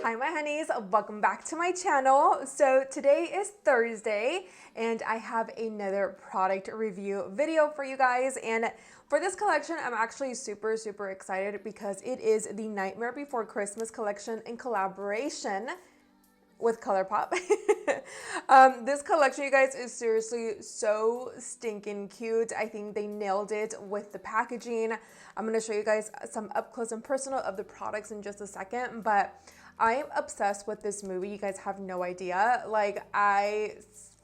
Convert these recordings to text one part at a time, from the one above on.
Hi my honeys, welcome back to my channel. So today is Thursday and I have another product review video for you guys, and for this collection I'm actually super excited because it is the Nightmare Before Christmas collection in collaboration with Colourpop. This collection, you guys, is seriously so stinking cute. I think they nailed it with the packaging. I'm gonna show you guys some up close and personal of the products in just a second, but I am obsessed with this movie. You guys have no idea. Like,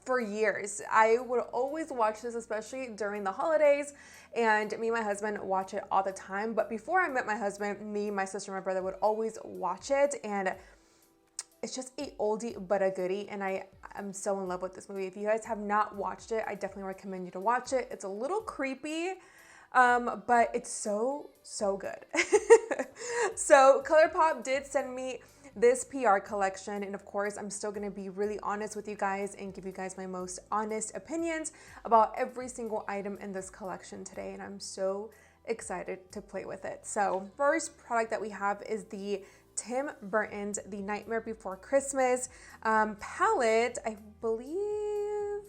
for years, I would always watch this, especially during the holidays, and me and my husband watch it all the time. But before I met my husband, me, my sister, and my brother would always watch it, and it's just a oldie but a goodie, and I am so in love with this movie. If you guys have not watched it, I definitely recommend you to watch it. It's a little creepy, but it's so good. So Colourpop did send me this PR collection, and of course I'm still gonna be really honest with you guys and give you guys my most honest opinions about every single item in this collection today, and I'm so excited to play with it. So first product that we have is the Tim Burton's The Nightmare Before Christmas palette. I believe,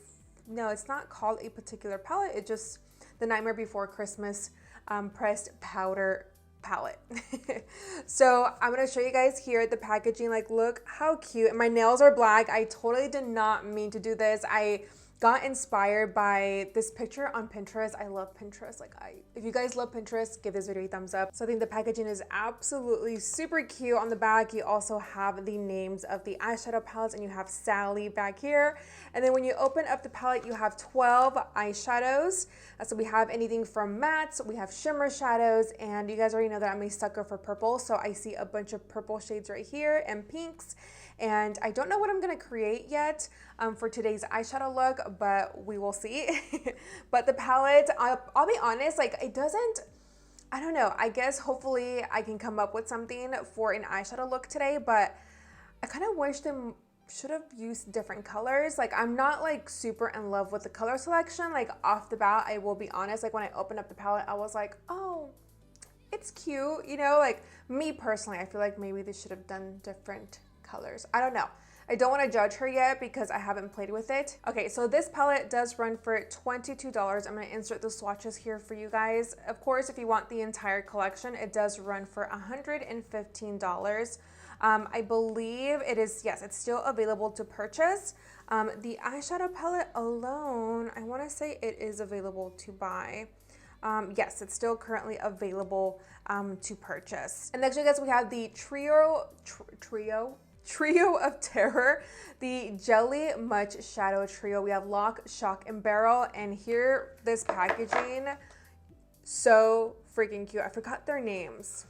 no, it's not called a particular palette, it's just the Nightmare Before Christmas pressed powder palette. So I'm gonna show you guys here the packaging. Like, look how cute, and my nails are black. I totally did not mean to do this. I got inspired by this picture on Pinterest. I love Pinterest. If you guys love Pinterest, give this video a thumbs up. So I think the packaging is absolutely super cute. On the back, you also have the names of the eyeshadow palettes, and you have Sally back here. And then when you open up the palette, you have 12 eyeshadows. So we have anything from mattes, we have shimmer shadows, and you guys already know that I'm a sucker for purple. So I see a bunch of purple shades right here and pinks. And I don't know what I'm gonna create yet for today's eyeshadow look, but we will see. But the palette, I'll be honest, like, it doesn't, I don't know, I guess hopefully I can come up with something for an eyeshadow look today, but I kind of wish them should have used different colors. Like, I'm not like super in love with the color selection. Like, off the bat, I will be honest, like when I opened up the palette, I was like, oh, it's cute, you know? Like, me personally, I feel like maybe they should have done different colors. I don't know. I don't want to judge her yet because I haven't played with it. Okay, so this palette does run for $22. I'm going to insert the swatches here for you guys. Of course, if you want the entire collection, it does run for $115. I believe it is, yes, it's still available to purchase. The eyeshadow palette alone, I want to say it is available to buy. Yes, it's still currently available to purchase. And next, you guys, we have the Trio of Terror, the Jelly Much Shadow Trio. We have Lock, Shock, and Barrel, and here, this packaging, so freaking cute. I forgot their names.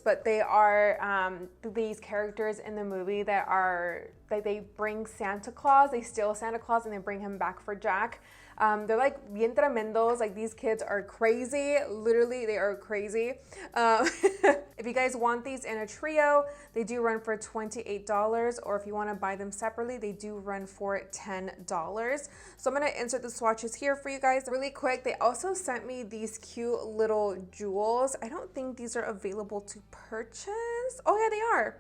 But they are these characters in the movie that are, like, they bring Santa Claus, they steal Santa Claus and they bring him back for Jack. They're like bien tremendos. Like, these kids are crazy. Literally, they are crazy. If you guys want these in a trio, they do run for $28, or if you want to buy them separately, they do run for $10. So I'm going to insert the swatches here for you guys really quick. They also sent me these cute little jewels. I don't think these are available to purchase. Oh yeah, they are.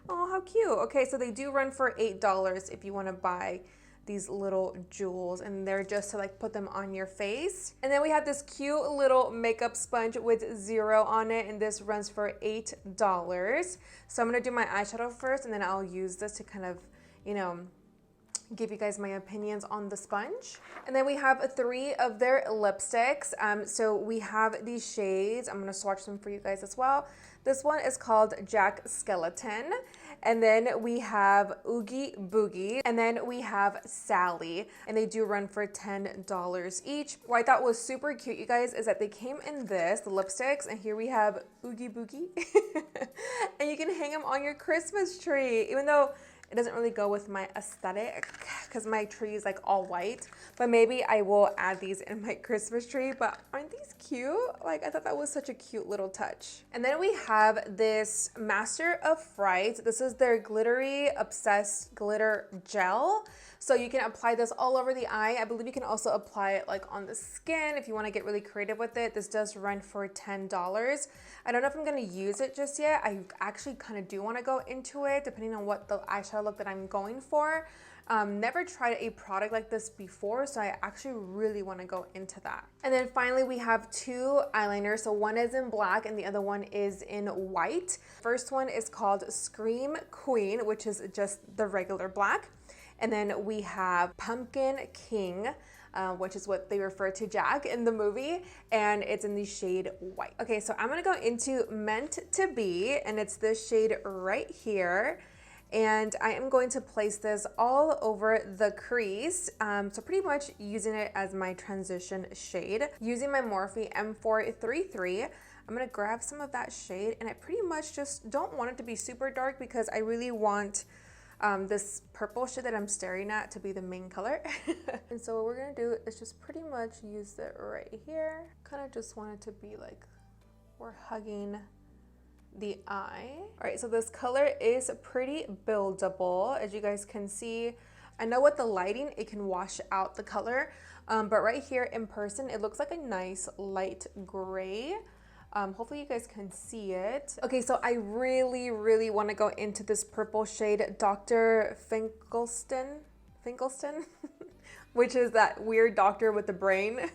Oh, how cute. Okay, so they do run for $8 if you want to buy these little jewels, and they're just to like put them on your face. And then we have this cute little makeup sponge with 0 on it, and this runs for $8. So I'm gonna do my eyeshadow first, and then I'll use this to kind of, you know, give you guys my opinions on the sponge. And then we have 3 of their lipsticks. So we have these shades. I'm gonna swatch them for you guys as well. This one is called Jack Skeleton. And then we have Oogie Boogie. And then we have Sally. And they do run for $10 each. What I thought was super cute, you guys, is that they came in this, the lipsticks, and here we have Oogie Boogie. And you can hang them on your Christmas tree, even though It doesn't really go with my aesthetic because my tree is like all white, but maybe I will add these in my Christmas tree. But aren't these cute? Like, I thought that was such a cute little touch. And then we have this Master of Fright. This is their Glittery Obsessed Glitter Gel. So you can apply this all over the eye. I believe you can also apply it like on the skin if you want to get really creative with it. This does run for $10. I don't know if I'm going to use it just yet. I actually kind of do want to go into it depending on what the eyeshadow look that I'm going for. Never tried a product like this before, so I actually really want to go into that. And then finally we have two eyeliners. So one is in black and the other one is in white. First one is called Scream Queen, which is just the regular black. And then we have Pumpkin King, which is what they refer to Jack in the movie, and it's in the shade white. Okay, so I'm gonna go into Meant to Be, and it's this shade right here. And I am going to place this all over the crease. So pretty much using it as my transition shade. Using my Morphe M433, I'm gonna grab some of that shade, and I pretty much just don't want it to be super dark because I really want this purple shade that I'm staring at to be the main color. And so what we're gonna do is just pretty much use it right here. Kind of just want it to be like we're hugging the eye. All right, so this color is pretty buildable, as you guys can see. I know with the lighting, it can wash out the color, but right here in person, it looks like a nice light gray. Hopefully you guys can see it. Okay, so I really want to go into this purple shade, Dr. Finkelstein, which is that weird doctor with the brain.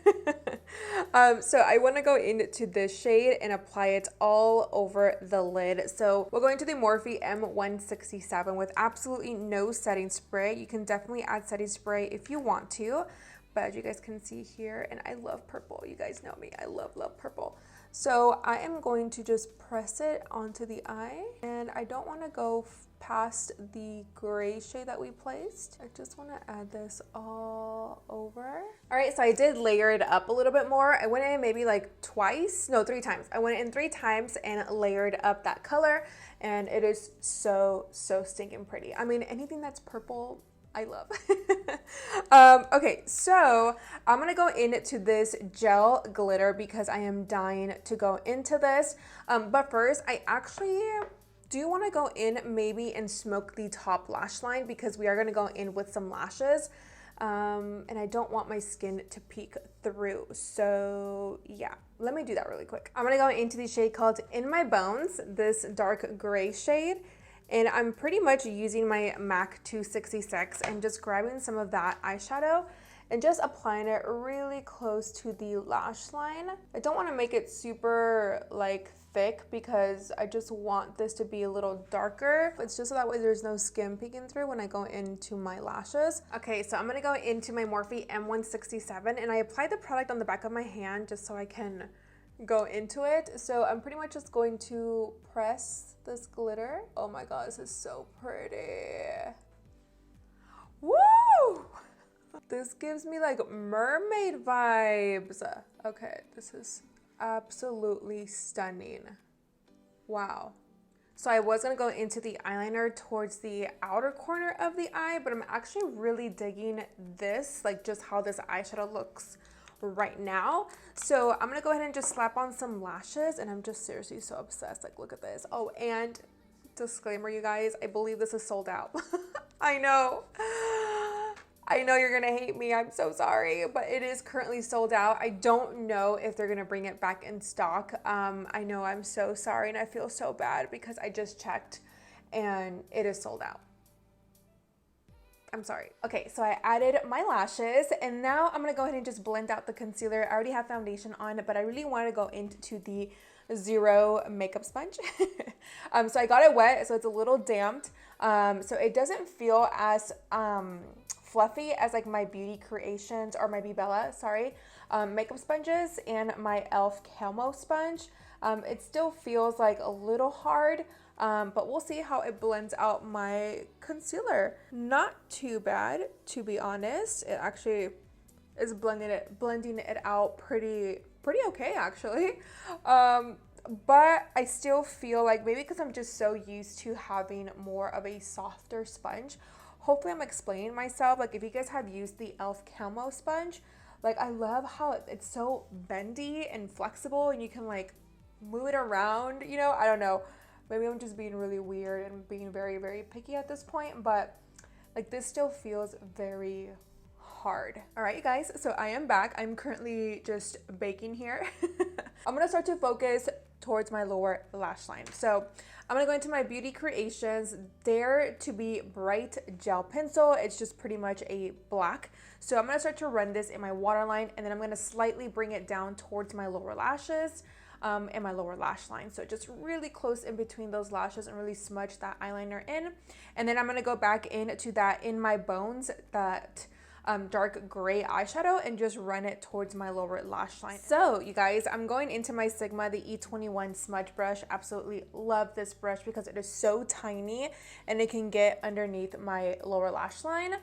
So I want to go into this shade and apply it all over the lid. So we're going to the Morphe M167 with absolutely no setting spray. You can definitely add setting spray if you want to, but as you guys can see here, and I love purple, you guys know me, I love purple. So I am going to just press it onto the eye, and I don't want to go past the gray shade that we placed. I just want to add this all over. All right, so I did layer it up a little bit more. I went in maybe like three times. I went in 3 times and layered up that color, and it is so stinking pretty. I mean, anything that's purple, I love. Okay, so I'm gonna go into this gel glitter because I am dying to go into this. But first, I actually do want to go in maybe and smoke the top lash line because we are gonna go in with some lashes. And I don't want my skin to peek through. So yeah, let me do that really quick. I'm gonna go into the shade called In My Bones, this dark gray shade. And I'm pretty much using my MAC 266 and just grabbing some of that eyeshadow and just applying it really close to the lash line. I don't want to make it super like thick because I just want this to be a little darker. It's just so that way there's no skin peeking through when I go into my lashes. Okay, so I'm gonna go into my Morphe M167 and I applied the product on the back of my hand just so I can go into it. So I'm pretty much just going to press this glitter. Oh my god, this is so pretty. Woo! This gives me like mermaid vibes. Okay, this is absolutely stunning. Wow. So I was gonna go into the eyeliner towards the outer corner of the eye, but I'm actually really digging this, like just how this eyeshadow looks right now. So I'm gonna go ahead and just slap on some lashes, and I'm just seriously so obsessed. Like, look at this. Oh, and disclaimer, you guys, I believe this is sold out. I know you're gonna hate me, I'm so sorry, but it is currently sold out. I don't know if they're gonna bring it back in stock. I know, I'm so sorry, and I feel so bad because I just checked and it is sold out. I'm sorry. Okay, so I added my lashes, and now I'm gonna go ahead and just blend out the concealer. I already have foundation on, but I really want to go into the Zero makeup sponge. So I got it wet, so it's a little damped. So it doesn't feel as fluffy as like my Beauty Creations or my BEBELLA, sorry, makeup sponges and my e.l.f. Camo sponge. It still feels like a little hard. But we'll see how it blends out my concealer. Not too bad, to be honest. It actually is blending it out pretty okay, actually. but I still feel like maybe because I'm just so used to having more of a softer sponge. Hopefully I'm explaining myself. Like if you guys have used the e.l.f. Camo sponge, like I love how it's so bendy and flexible and you can like move it around, you know? I don't know. Maybe I'm just being really weird and being very, very picky at this point, but like this still feels very hard. All right, you guys, so I am back. I'm currently just baking here. I'm gonna start to focus towards my lower lash line. So I'm gonna go into my Beauty Creations Dare to Be Bright Gel Pencil. It's just pretty much a black. So I'm gonna start to run this in my waterline, and then I'm gonna slightly bring it down towards my lower lashes and my lower lash line. So just really close in between those lashes and really smudge that eyeliner in. And then I'm gonna go back into that In My Bones, that dark gray eyeshadow, and just run it towards my lower lash line. So you guys, I'm going into my Sigma, the E21 smudge brush. Absolutely love this brush because it is so tiny and it can get underneath my lower lash line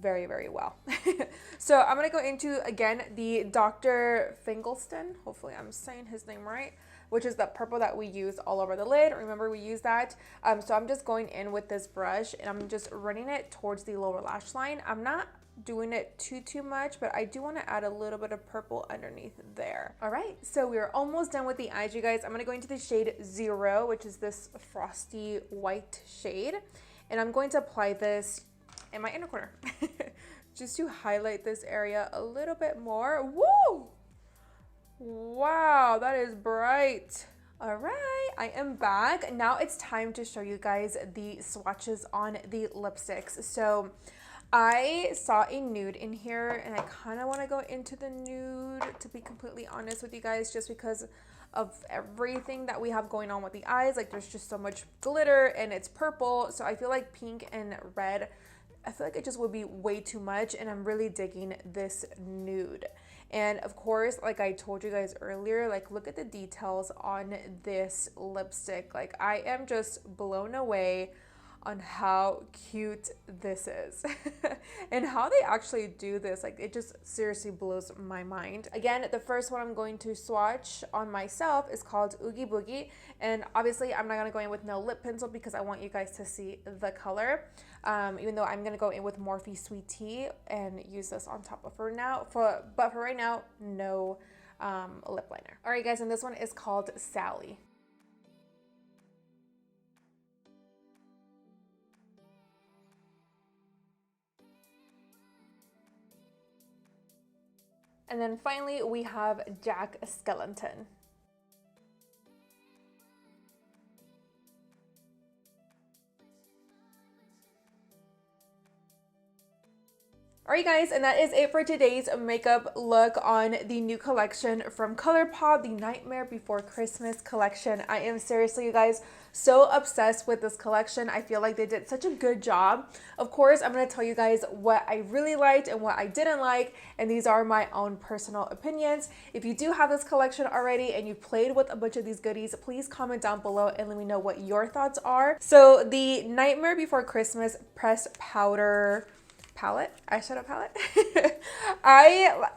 very, very well. So I'm gonna go into, again, the Dr. Finkelstein, hopefully I'm saying his name right, which is the purple that we use all over the lid. Remember, we use that. So I'm just going in with this brush and I'm just running it towards the lower lash line. I'm not doing it too much, but I do want to add a little bit of purple underneath there. All right, so we're almost done with the eyes, you guys. I'm gonna go into the shade 0, which is this frosty white shade, and I'm going to apply this in my inner corner just to highlight this area a little bit more. Woo! Wow, that is bright. All right, I am back. Now it's time to show you guys the swatches on the lipsticks. So I saw a nude in here and I kind of want to go into the nude, to be completely honest with you guys, just because of everything that we have going on with the eyes. Like there's just so much glitter and it's purple. So I feel like pink and red, I feel like it just would be way too much, and I'm really digging this nude. And of course, like I told you guys earlier, like look at the details on this lipstick. Like I am just blown away on how cute this is and how they actually do this. Like it just seriously blows my mind. Again, the first one I'm going to swatch on myself is called Oogie Boogie, and obviously I'm not gonna go in with no lip pencil because I want you guys to see the color, even though I'm gonna go in with Morphe Sweet Tea and use this on top of her now, but for right now, no lip liner. All right guys, and this one is called Sally. And then finally, we have Jack Skellington. Alright guys, and that is it for today's makeup look on the new collection from Colourpop, the Nightmare Before Christmas collection. I am seriously, you guys, so obsessed with this collection. I feel like they did such a good job. Of course, I'm going to tell you guys what I really liked and what I didn't like, and these are my own personal opinions. If you do have this collection already and you played with a bunch of these goodies, please comment down below and let me know what your thoughts are. So the Nightmare Before Christmas pressed powder palette, eyeshadow palette.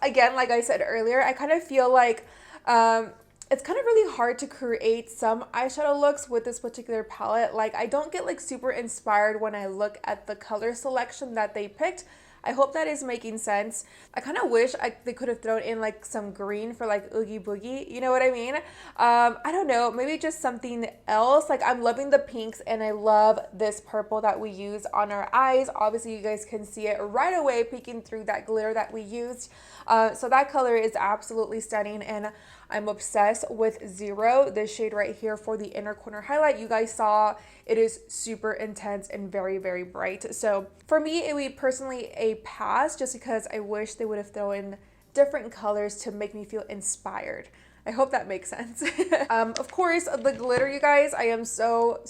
Again, like I said earlier, I kind of feel like it's kind of really hard to create some eyeshadow looks with this particular palette. Like I don't get like super inspired when I look at the color selection that they picked. I hope that is making sense. I kind of wish they could have thrown in like some green for like Oogie Boogie, you know what I mean? I don't know, maybe just something else. Like I'm loving the pinks and I love this purple that we use on our eyes. Obviously you guys can see it right away peeking through that glitter that we used. So that color is absolutely stunning, and I'm obsessed with 0, this shade right here for the inner corner highlight. You guys saw it is super intense and very, very bright. So for me, it would be personally a pass, just because I wish they would have thrown in different colors to make me feel inspired. I hope that makes sense. Of course, the glitter, you guys, I am so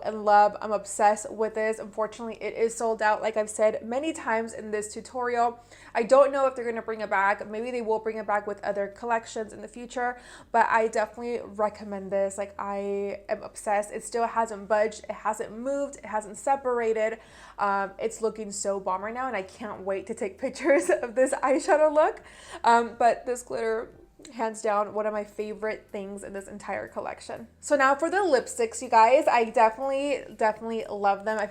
in love. I'm obsessed with this. Unfortunately, it is sold out, like I've said many times in this tutorial. I don't know if they're gonna bring it back. Maybe they will bring it back with other collections in the future, but I definitely recommend this. Like I am obsessed. It still hasn't budged. It hasn't moved. It hasn't separated. It's looking so bomb right now, and I can't wait to take pictures of this eyeshadow look. But this glitter, hands down one of my favorite things in this entire collection. So now for the lipsticks, you guys, I definitely love them. I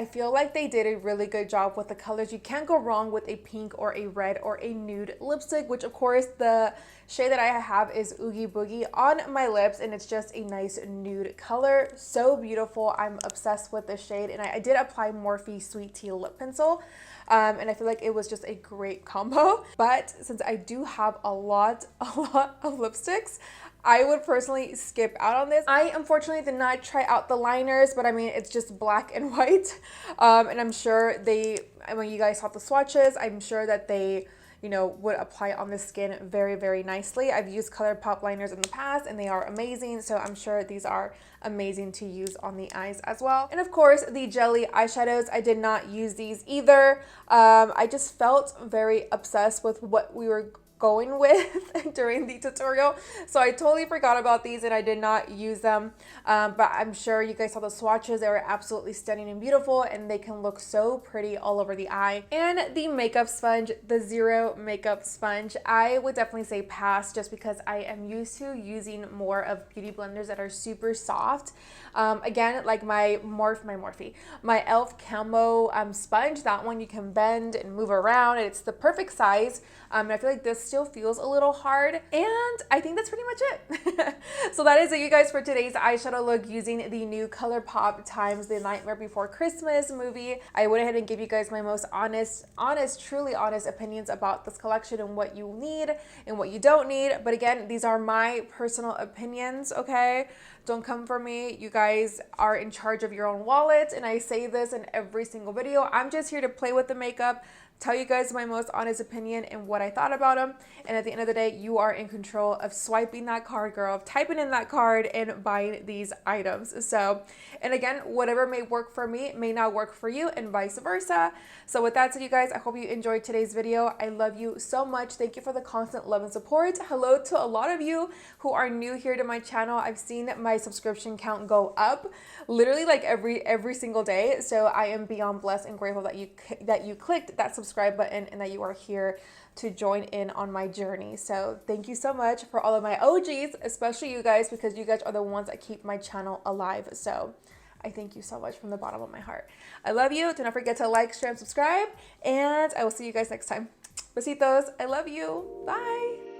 feel like they did a really good job with the colors. You can't go wrong with a pink or a red or a nude lipstick, which of course the shade that I have is Oogie Boogie on my lips, and it's just a nice nude color. So beautiful. I'm obsessed with this shade, and I did apply Morphe Sweet Tea Lip Pencil. And I feel like it was just a great combo. But since I do have a lot of lipsticks, I would personally skip out on this. I unfortunately did not try out the liners, but I mean, it's just black and white. And I'm sure when you guys saw the swatches, I'm sure that they, you know, would apply on the skin very, very nicely. I've used Colourpop liners in the past and they are amazing. So I'm sure these are amazing to use on the eyes as well. And of course, the jelly eyeshadows, I did not use these either. I just felt very obsessed with what we were going with during the tutorial, so I totally forgot about these and I did not use them, but I'm sure you guys saw the swatches. They were absolutely stunning and beautiful, and they can look so pretty all over the eye. And the makeup sponge, the Zero makeup sponge, I would definitely say pass, just because I am used to using more of beauty blenders that are super soft. Again, like my e.l.f. Camo sponge, that one you can bend and move around, and it's the perfect size. And I feel like this still feels a little hard, and I think that's pretty much it. So that is it, you guys, for today's eyeshadow look using the new Colourpop times The Nightmare Before Christmas movie. I went ahead and gave you guys my most truly honest opinions about this collection and what you need and what you don't need. But again, these are my personal opinions, okay? Don't come for me. You guys are in charge of your own wallet, and I say this in every single video. I'm just here to play with the makeup, tell you guys my most honest opinion and what I thought about them. And at the end of the day, you are in control of swiping that card, girl, of typing in that card and buying these items. So, and again, whatever may work for me may not work for you, and vice versa. So with that said, you guys, I hope you enjoyed today's video. I love you so much. Thank you for the constant love and support. Hello to a lot of you who are new here to my channel. I've seen my subscription count go up literally like every single day. So I am beyond blessed and grateful that you clicked that subscribe button and that you are here to join in on my journey. So thank you so much for all of my OGs, especially you guys, because you guys are the ones that keep my channel alive. So I thank you so much from the bottom of my heart. I love you. Do not forget to like, share, and subscribe, and I will see you guys next time. Besitos. I love you. Bye.